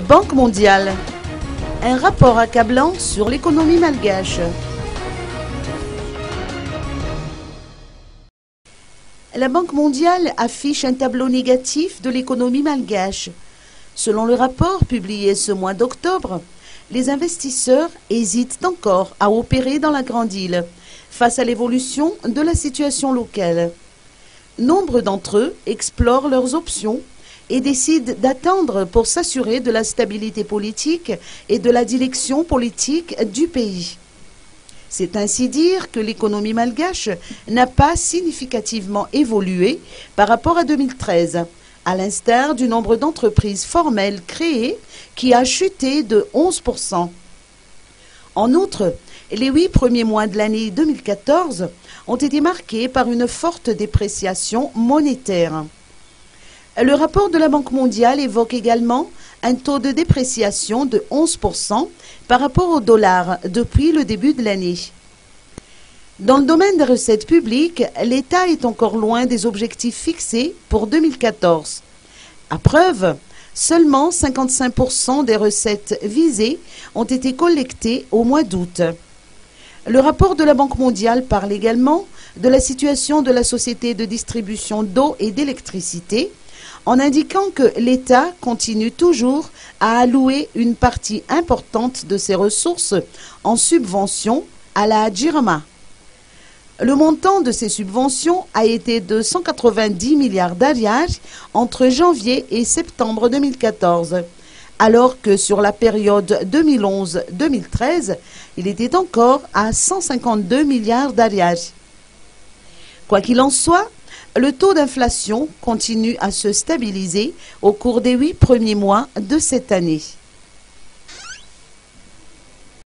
Banque mondiale, un rapport accablant sur l'économie malgache. La Banque mondiale affiche un tableau négatif de l'économie malgache. Selon le rapport publié ce mois d'octobre, les investisseurs hésitent encore à opérer dans la Grande Île face à l'évolution de la situation locale. Nombre d'entre eux explorent leurs options et décident d'attendre pour s'assurer de la stabilité politique et de la direction politique du pays. C'est ainsi dire que l'économie malgache n'a pas significativement évolué par rapport à 2013, à l'instar du nombre d'entreprises formelles créées qui a chuté de 11%. En outre, les 8 premiers mois de l'année 2014 ont été marqués par une forte dépréciation monétaire. Le rapport de la Banque mondiale évoque également un taux de dépréciation de 11% par rapport au dollar depuis le début de l'année. Dans le domaine des recettes publiques, l'État est encore loin des objectifs fixés pour 2014. À preuve, seulement 55% des recettes visées ont été collectées au mois d'août. Le rapport de la Banque mondiale parle également de la situation de la société de distribution d'eau et d'électricité, en indiquant que l'État continue toujours à allouer une partie importante de ses ressources en subventions à la Jirama. Le montant de ces subventions a été de 190 milliards d'arias entre janvier et septembre 2014, alors que sur la période 2011-2013, il était encore à 152 milliards d'arias. Quoi qu'il en soit, le taux d'inflation continue à se stabiliser au cours des 8 premiers mois de cette année.